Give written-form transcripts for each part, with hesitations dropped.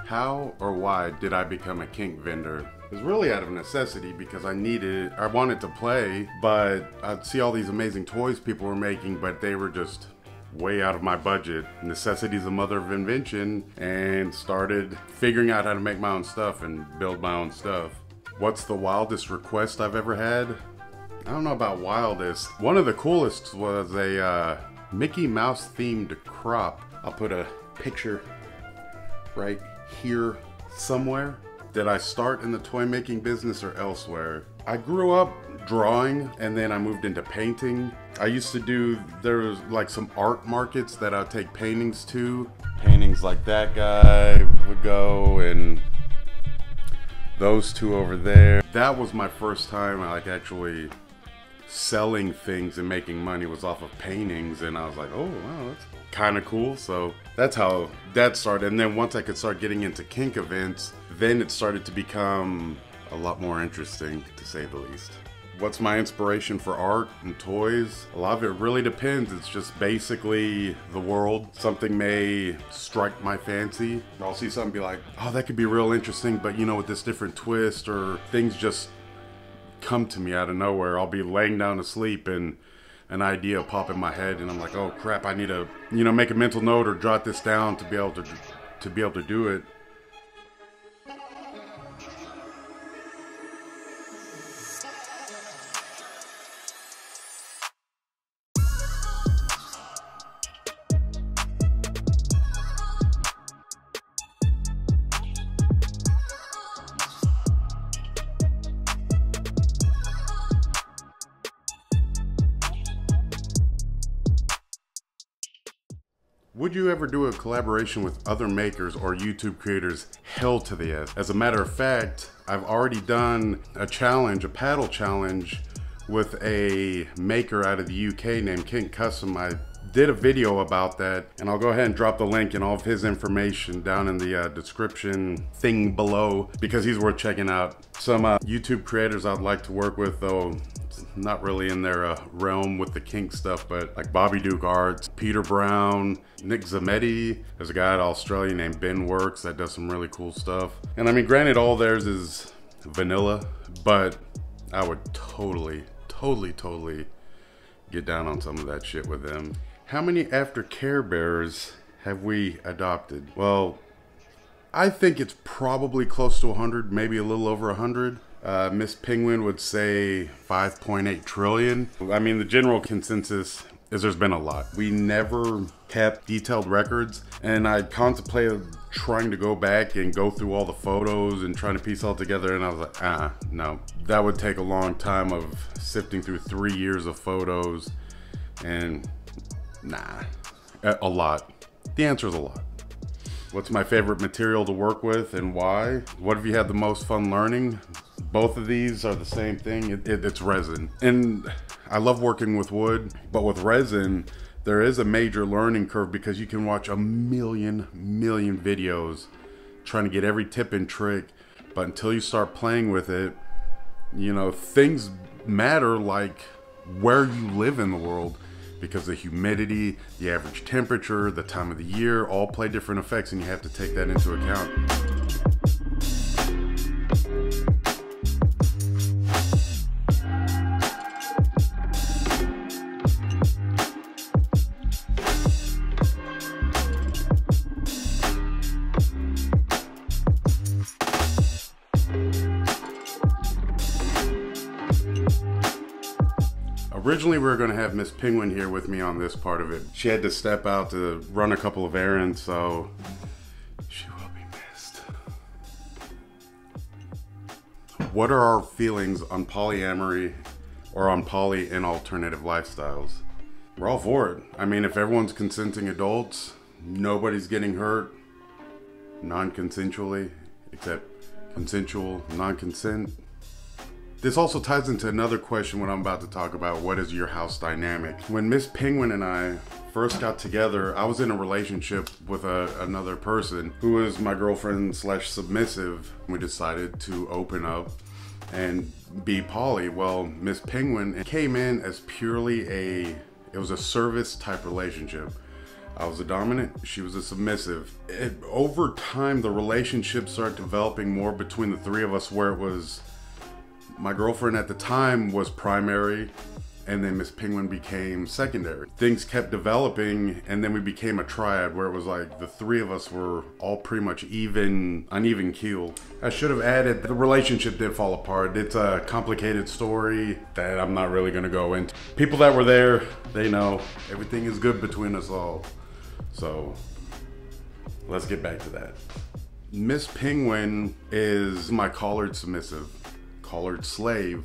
How or why did I become a kink vendor? It was really out of necessity because I wanted to play, but I'd see all these amazing toys people were making, but they were just way out of my budget. Necessity is the mother of invention, and started figuring out how to make my own stuff and build my own stuff. What's the wildest request I've ever had? I don't know about wildest. One of the coolest was a Mickey Mouse themed crop. I'll put a picture right here somewhere. Did I start in the toy making business or elsewhere? I grew up drawing and then I moved into painting. I used to do, there was like some art markets that I'd take paintings to. Paintings like that guy would go, and those two over there. That was my first time like actually selling things and making money, was off of paintings, and I was like, oh wow, that's kind of cool. So that's how that started. And then once I could start getting into kink events, then it started to become a lot more interesting, to say the least. What's my inspiration for art and toys? A lot of it really depends. It's just basically the world. Something may strike my fancy. I'll see something and be like, oh, that could be real interesting, but you know, with this different twist, or things just come to me out of nowhere. I'll be laying down to sleep and an idea pop in my head, and I'm like, oh crap, I need to, you know, make a mental note or jot this down to be able to do it. Would you ever do a collaboration with other makers or YouTube creators? Hell to the yes. As a matter of fact, I've already done a challenge, a paddle challenge, with a maker out of the UK named Kink Kustom. I did a video about that, and I'll go ahead and drop the link and all of his information down in the description thing below, because he's worth checking out. Some YouTube creators I'd like to work with, though not really in their realm with the kink stuff, but like Bobby Duke Arts, Peter Brown, Nick Zammeti. There's a guy out of Australia named Ben Works that does some really cool stuff. And I mean, granted, all theirs is vanilla, but I would totally get down on some of that shit with them. How many After Care Bears have we adopted? Well, I think it's probably close to 100, maybe a little over 100. Miss Penguin would say 5.8 trillion. I mean, the general consensus is there's been a lot. We never kept detailed records, and I contemplated trying to go back and go through all the photos and trying to piece all together, and I was like, no. That would take a long time of sifting through 3 years of photos, and nah, a lot. The answer is a lot. What's my favorite material to work with and why? What have you had the most fun learning? Both of these are the same thing. It's resin. And I love working with wood, but with resin, there is a major learning curve because you can watch a million videos trying to get every tip and trick, but until you start playing with it, you know, things matter like where you live in the world, because the humidity, the average temperature, the time of the year, all play different effects, and you have to take that into account. Originally, we were going to have Miss Penguin here with me on this part of it. She had to step out to run a couple of errands, so she will be missed. What are our feelings on polyamory or on poly and alternative lifestyles? We're all for it. I mean, if everyone's consenting adults, nobody's getting hurt non-consensually, except consensual non-consent. This also ties into another question when I'm about to talk about what is your house dynamic. When Miss Penguin and I first got together, I was in a relationship with another person who was my girlfriend slash submissive. We decided to open up and be poly. Well, Miss Penguin came in as purely it was a service type relationship. I was a dominant, she was a submissive. Over time, the relationship started developing more between the three of us, where it was my girlfriend at the time was primary, and then Miss Penguin became secondary. Things kept developing, and then we became a triad where it was like the three of us were all pretty much uneven keel. I should have added the relationship did fall apart. It's a complicated story that I'm not really gonna go into. People that were there, they know everything is good between us all. So let's get back to that. Miss Penguin is my collared submissive, collared slave.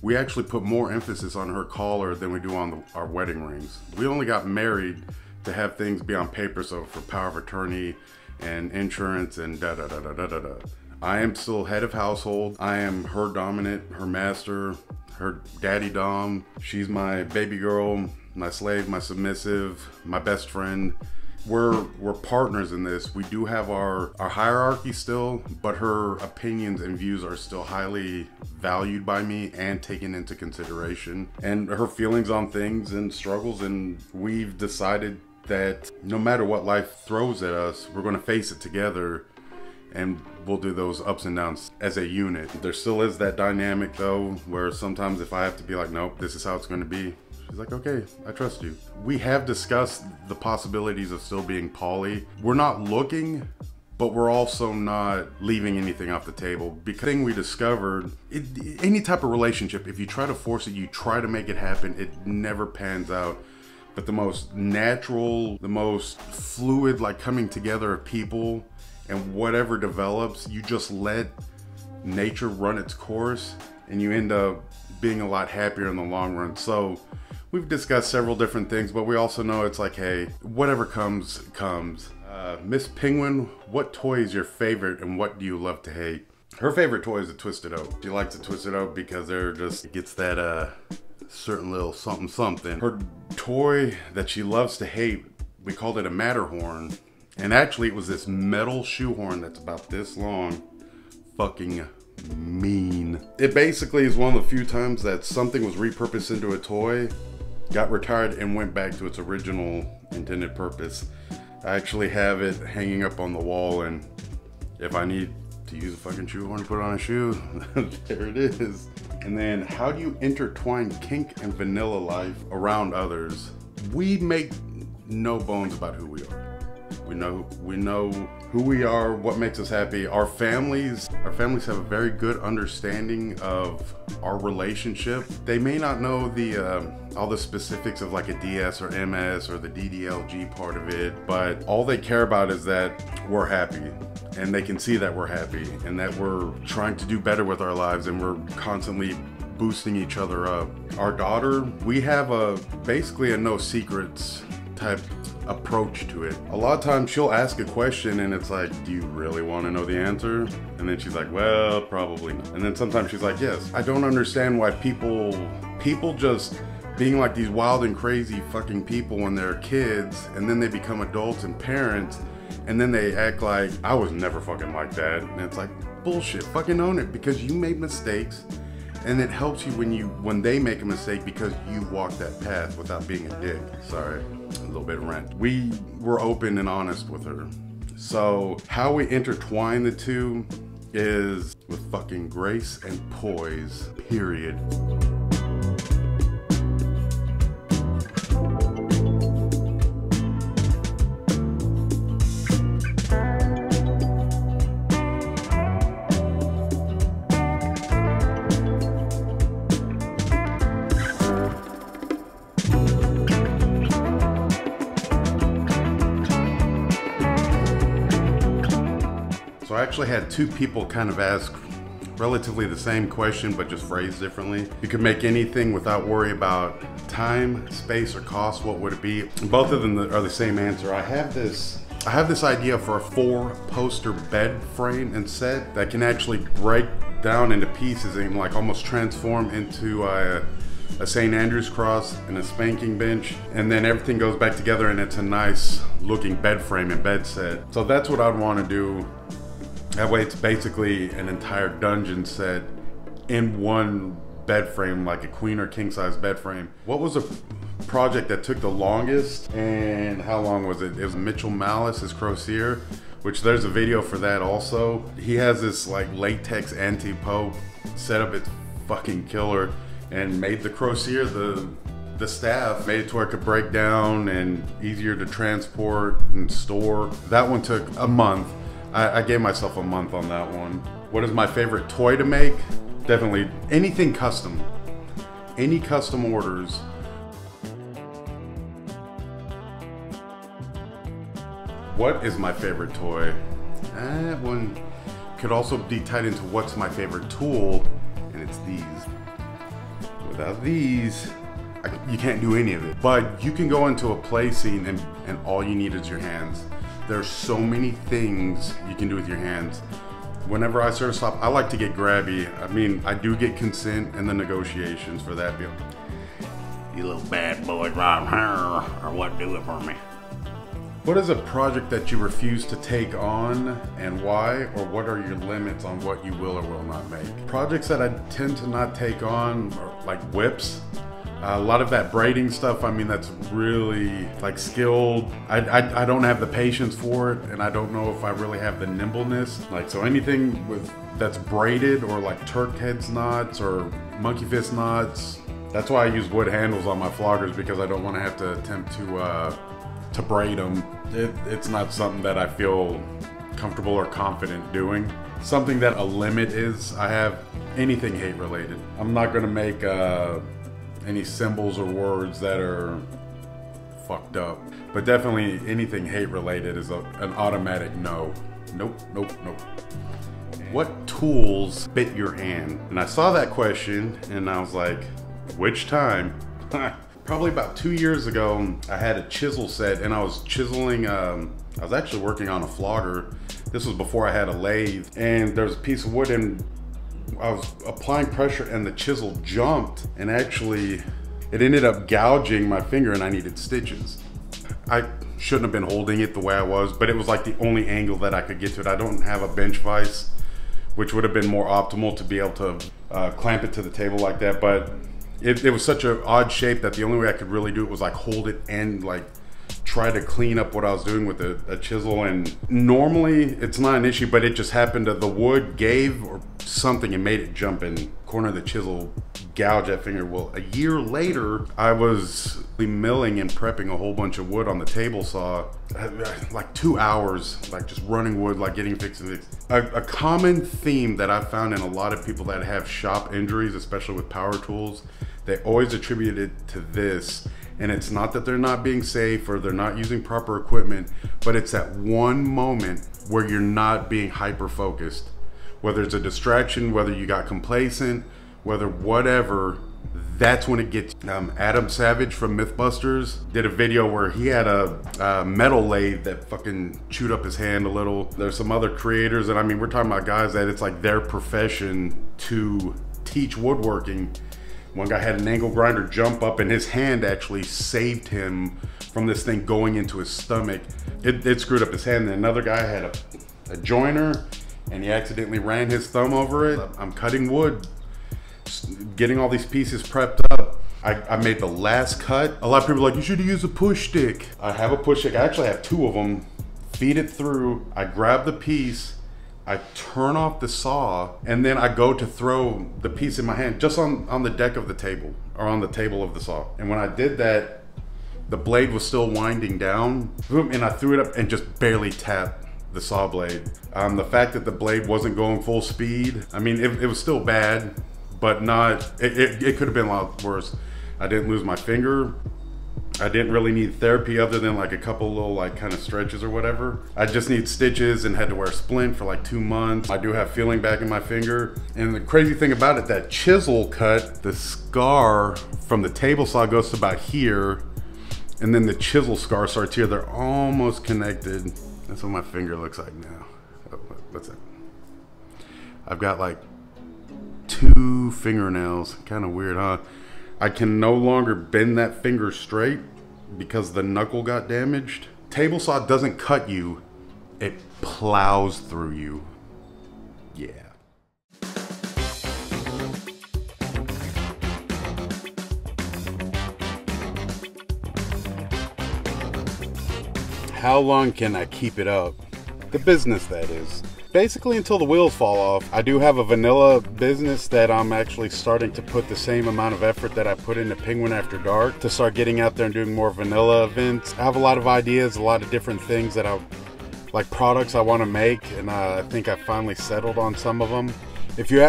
We actually put more emphasis on her collar than we do on our wedding rings. We only got married to have things be on paper, so for power of attorney and insurance and da da da da da da da. I am still head of household. I am her dominant, her master, her daddy dom. She's my baby girl, my slave, my submissive, my best friend. We're partners in this. We do have our hierarchy still, but her opinions and views are still highly valued by me and taken into consideration. And her feelings on things and struggles, and we've decided that no matter what life throws at us, we're gonna face it together, and we'll do those ups and downs as a unit. There still is that dynamic though, where sometimes if I have to be like, nope, this is how it's gonna be, she's like, okay, I trust you. We have discussed the possibilities of still being poly. We're not looking, but we're also not leaving anything off the table. Because the thing we discovered, any type of relationship, if you try to force it, you try to make it happen, it never pans out. But the most natural, the most fluid, like coming together of people, and whatever develops, you just let nature run its course, and you end up being a lot happier in the long run. So we've discussed several different things, but we also know it's like, hey, whatever comes, comes. Miss Penguin, what toy is your favorite and what do you love to hate? Her favorite toy is a Twisted Oak. She likes a Twisted Oak because they're just, it gets that certain little something something. Her toy that she loves to hate, we called it a Matterhorn. And actually it was this metal shoehorn that's about this long. Fucking mean. It basically is one of the few times that something was repurposed into a toy, got retired, and went back to its original intended purpose. I actually have it hanging up on the wall, and if I need to use a fucking shoehorn to put on a shoe, there it is. And then, how do you intertwine kink and vanilla life around others? We make no bones about who we are. We know who we are, what makes us happy. Our families have a very good understanding of our relationship. They may not know the all the specifics of like a DS or MS or the DDLG part of it, but all they care about is that we're happy, and they can see that we're happy and that we're trying to do better with our lives, and we're constantly boosting each other up. Our daughter, we have basically a no secrets type approach to it. A lot of times she'll ask a question and it's like, do you really want to know the answer? And then she's like, well, probably not. And then sometimes she's like, yes. I don't understand why people just being like these wild and crazy fucking people when they're kids, and then they become adults and parents, and then they act like I was never fucking like that. And it's like, bullshit, fucking own it, because you made mistakes. And it helps you when they make a mistake because you walk that path without being a dick. Sorry, a little bit of rant. We were open and honest with her. So how we intertwine the two is with fucking grace and poise, period. So I actually had two people kind of ask relatively the same question, but just phrased differently. You could make anything without worry about time, space, or cost. What would it be? Both of them are the same answer. I have this idea for a 4-poster bed frame and set that can actually break down into pieces and like almost transform into a St. Andrew's cross and a spanking bench, and then everything goes back together and it's a nice looking bed frame and bed set. So that's what I'd want to do. That way it's basically an entire dungeon set in one bed frame, like a queen or king size bed frame. What was a project that took the longest, and how long was it? It was Mitchell Malice, his Crosier, which there's a video for that also. He has this like latex anti-pope setup, it's fucking killer, and made the Crosier, the staff, made it to where it could break down and easier to transport and store. That one took a month. I gave myself a month on that one. What is my favorite toy to make? Definitely anything custom. Any custom orders. What is my favorite toy? That one could also be tied into what's my favorite tool, and it's these. Without these, you can't do any of it. But you can go into a play scene and all you need is your hands. There's so many things you can do with your hands. Whenever I start a stop, I like to get grabby. I mean, I do get consent and the negotiations for that deal. You little bad boys right here, or what, do it for me. What is a project that you refuse to take on and why? Or what are your limits on what you will or will not make? Projects that I tend to not take on are like whips. A lot of that braiding stuff, I mean, that's really like skilled. I don't have the patience for it, and I don't know if I really have the nimbleness. Like, so anything that's braided, or like Turk heads knots or monkey fist knots. That's why I use wood handles on my floggers, because I don't want to have to attempt to braid them. It's not something that I feel comfortable or confident doing. Something that a limit is, I have anything hate related. I'm not gonna make any symbols or words that are fucked up, but definitely anything hate related is an automatic no. Nope, nope, nope. What tools fit your hand? And I saw that question and I was like, which time? Probably about 2 years ago, I had a chisel set and I was chiseling, I was actually working on a flogger. This was before I had a lathe, and there was a piece of wood and I was applying pressure and the chisel jumped, and actually it ended up gouging my finger and I needed stitches. I shouldn't have been holding it the way I was, but it was like the only angle that I could get to it. I don't have a bench vise, which would have been more optimal to be able to clamp it to the table like that, but it was such an odd shape that the only way I could really do it was like hold it and like try to clean up what I was doing with a chisel. And normally it's not an issue, but it just happened to, the wood gave or something and made it jump, and corner of the chisel gouge that finger. Well, a year later, I was milling and prepping a whole bunch of wood on the table saw, like 2 hours, like just running wood, like getting fixed and fixed. A common theme that I found in a lot of people that have shop injuries, especially with power tools, they always attribute it to this. And it's not that they're not being safe or they're not using proper equipment, but it's that one moment where you're not being hyper focused. Whether it's a distraction, whether you got complacent, whether whatever, that's when it gets. Adam Savage from Mythbusters did a video where he had a metal lathe that fucking chewed up his hand a little. There's some other creators, and I mean, we're talking about guys that it's like their profession to teach woodworking. One guy had an angle grinder jump up and his hand actually saved him from this thing going into his stomach. It screwed up his hand. And another guy had a joiner and he accidentally ran his thumb over it. I'm cutting wood, getting all these pieces prepped up. I made the last cut. A lot of people are like, you should use a push stick. I have a push stick. I actually have 2 of them. Feed it through. I grab the piece. I turn off the saw, and then I go to throw the piece in my hand just on the deck of the table, or on the table of the saw. And when I did that, the blade was still winding down, boom, and I threw it up and just barely tapped the saw blade. The fact that the blade wasn't going full speed, I mean, it was still bad, but not, it could have been a lot worse. I didn't lose my finger. I didn't really need therapy other than like a couple little like kind of stretches or whatever. I just need stitches and had to wear a splint for like 2 months. I do have feeling back in my finger. And the crazy thing about it, that chisel cut, the scar from the table saw goes to about here, and then the chisel scar starts here. They're almost connected. That's what my finger looks like now. What's that? I've got like 2 fingernails. Kind of weird, huh? I can no longer bend that finger straight because the knuckle got damaged. Table saw doesn't cut you, it plows through you. Yeah. How long can I keep it up? The business, that is. Basically until the wheels fall off. I do have a vanilla business that I'm actually starting to put the same amount of effort that I put into Penguin After Dark to start getting out there and doing more vanilla events. I have a lot of ideas, a lot of different things that like products I want to make, and I think I finally settled on some of them. If you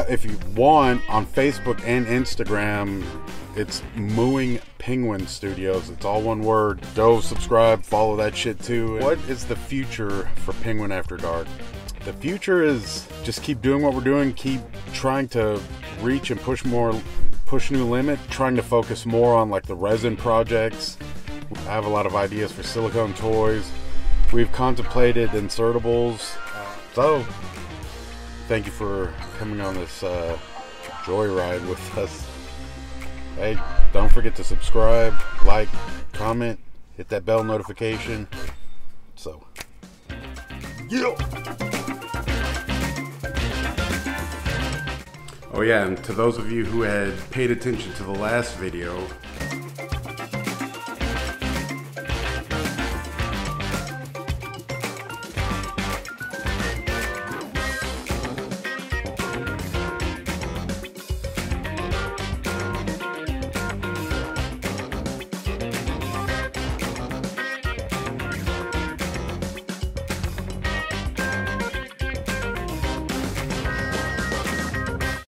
want, on Facebook and Instagram, it's Mooingpenguinstudios. It's all one word. Go subscribe, follow that shit too. What is the future for Penguin After Dark? The future is just keep doing what we're doing, keep trying to reach and push new limits, trying to focus more on like the resin projects. I have a lot of ideas for silicone toys. We've contemplated insertables. So, thank you for coming on this joyride with us. Hey, don't forget to subscribe, like, comment, hit that bell notification. So, yeah. Oh yeah, and to those of you who had paid attention to the last video,